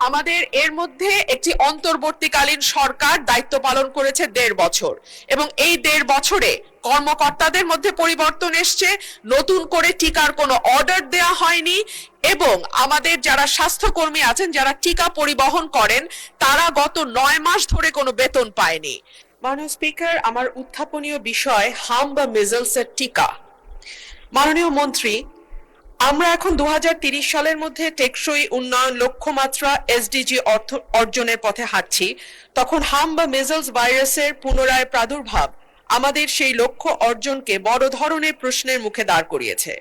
আমাদের এর মধ্যে একটি অন্তর্বর্তীকালীন সরকার দায়িত্ব পালন করেছে ১.৫ বছর এবং এই ১.৫ বছরে কর্মকর্তাদের মধ্যে পরিবর্তন এসছে, নতুন করে টিকার কোনো অর্ডার দেয়া হয়নি এবং আমাদের যারা স্বাস্থ্যকর্মী আছেন যারা টিকা পরিবহন করেন তারা গত ৯ মাস ধরে কোনো বেতন পায়নি। মাননীয় স্পিকার, আমার উত্থাপনীয় বিষয় হাম বা মিজলসের টিকা। মাননীয় মন্ত্রী, আমরা এখন ২০৩০ সালের মধ্যে টেকসই উন্নয়ন লক্ষ্যমাত্রা এসডিজি অর্জনের পথে হাঁটছি। তখন হাম বা মিজলস ভাইরাসের পুনরায় প্রাদুর্ভাব আমাদের সেই লক্ষ্য অর্জনকে বড় ধরনের প্রশ্নের মুখে দাঁড় করিয়েছে।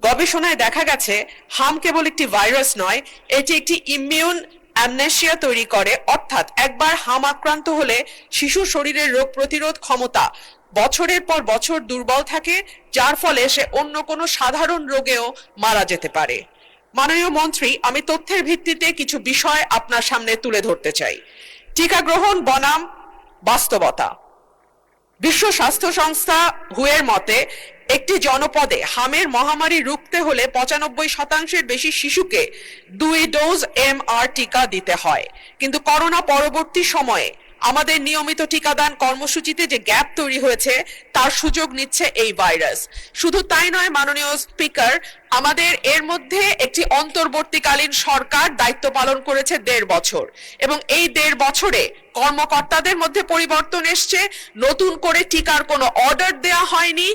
গবেষণায় দেখা গেছে হাম কেবল একটি ভাইরাস নয়, এটি একটি ইমিউন অ্যামনেসিয়া তৈরি করে, অর্থাৎ একবার হাম আক্রান্ত হলে শিশুর শরীরের রোগ প্রতিরোধ ক্ষমতা বছরের পর বছর দুর্বল থাকে, যার ফলে সে অন্য কোনো সাধারণ রোগেও মারা যেতে পারে। মাননীয় মন্ত্রী, আমি তথ্যের ভিত্তিতে কিছু বিষয় আপনার সামনে তুলে ধরতে চাই। টিকা গ্রহণ বনাম বাস্তবতা। বিশ্ব স্বাস্থ্য সংস্থা হুয়ের মতে একটি জনপদে হামের মহামারী রুখতে হলে ৯৫% বেশি শিশুকে ২ ডোজ MR টিকা দিতে হয়। কিন্তু করোনা পরবর্তী সময়ে আমাদের নিয়মিত টিকাদান কর্মসূচিতে যে গ্যাপ তৈরি হয়েছে তার সুযোগ নিচ্ছে এই ভাইরাস। শুধু তাই নয় মাননীয় স্পিকার, আমাদের এর মধ্যে একটি অন্তর্বর্তীকালীন সরকার দায়িত্ব পালন করেছে ১.৫ বছর এবং এই ১.৫ বছরে কর্মকর্তাদের মধ্যে পরিবর্তন এসছে, নতুন করে টিকার কোনো অর্ডার দেয়া হয়নি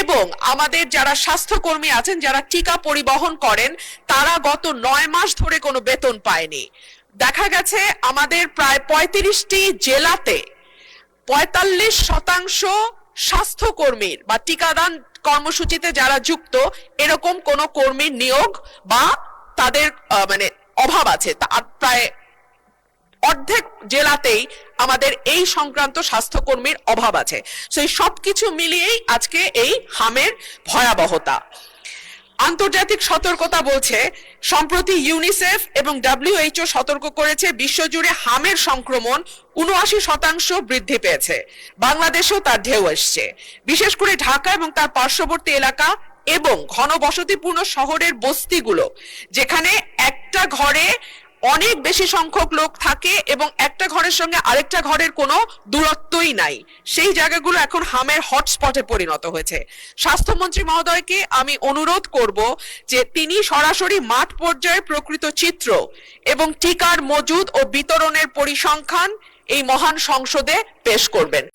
এবং আমাদের যারা স্বাস্থ্যকর্মী আছেন যারা টিকা পরিবহন করেন তারা গত ৯ মাস ধরে কোনো বেতন পায়নি। দেখা গেছে আমাদের প্রায় ৩৫টি জেলাতে ৪৫% স্বাস্থ্যকর্মীর বা টিকাদান কর্মসূচিতে যারা যুক্ত এরকম কোন কর্মীর নিয়োগ বা তাদের অভাব আছে। প্রায় অর্ধেক জেলাতেই আমাদের এই সংক্রান্ত স্বাস্থ্যকর্মীর অভাব আছে। সেই সবকিছু মিলিয়েই আজকে এই হামের ভয়াবহতা। আন্তর্জাতিক সতর্কতা বলছে, সম্প্রতি ইউনিসেফ এবং WHO সতর্ক করেছে বিশ্বজুড়ে হামের সংক্রমণ ৭৯% বৃদ্ধি পেয়েছে। বাংলাদেশেও তার ঢেউ এসছে, বিশেষ করে ঢাকা এবং তার পার্শ্ববর্তী এলাকা এবং ঘনবসতিপূর্ণ শহরের বস্তিগুলো, যেখানে একটা ঘরে অনেক বেশি সংখ্যক লোক থাকে এবং একটা ঘরের সঙ্গে আরেকটা ঘরের কোনো দূরত্বই নাই। সেই জায়গাগুলো এখন হামের হটস্পটে পরিণত হয়েছে। স্বাস্থ্যমন্ত্রী মহোদয়কে আমি অনুরোধ করব যে তিনি সরাসরি মাঠ পর্যায়ে প্রকৃত চিত্র এবং টিকার মজুদ ও বিতরণের পরিসংখ্যান এই মহান সংসদে পেশ করবেন।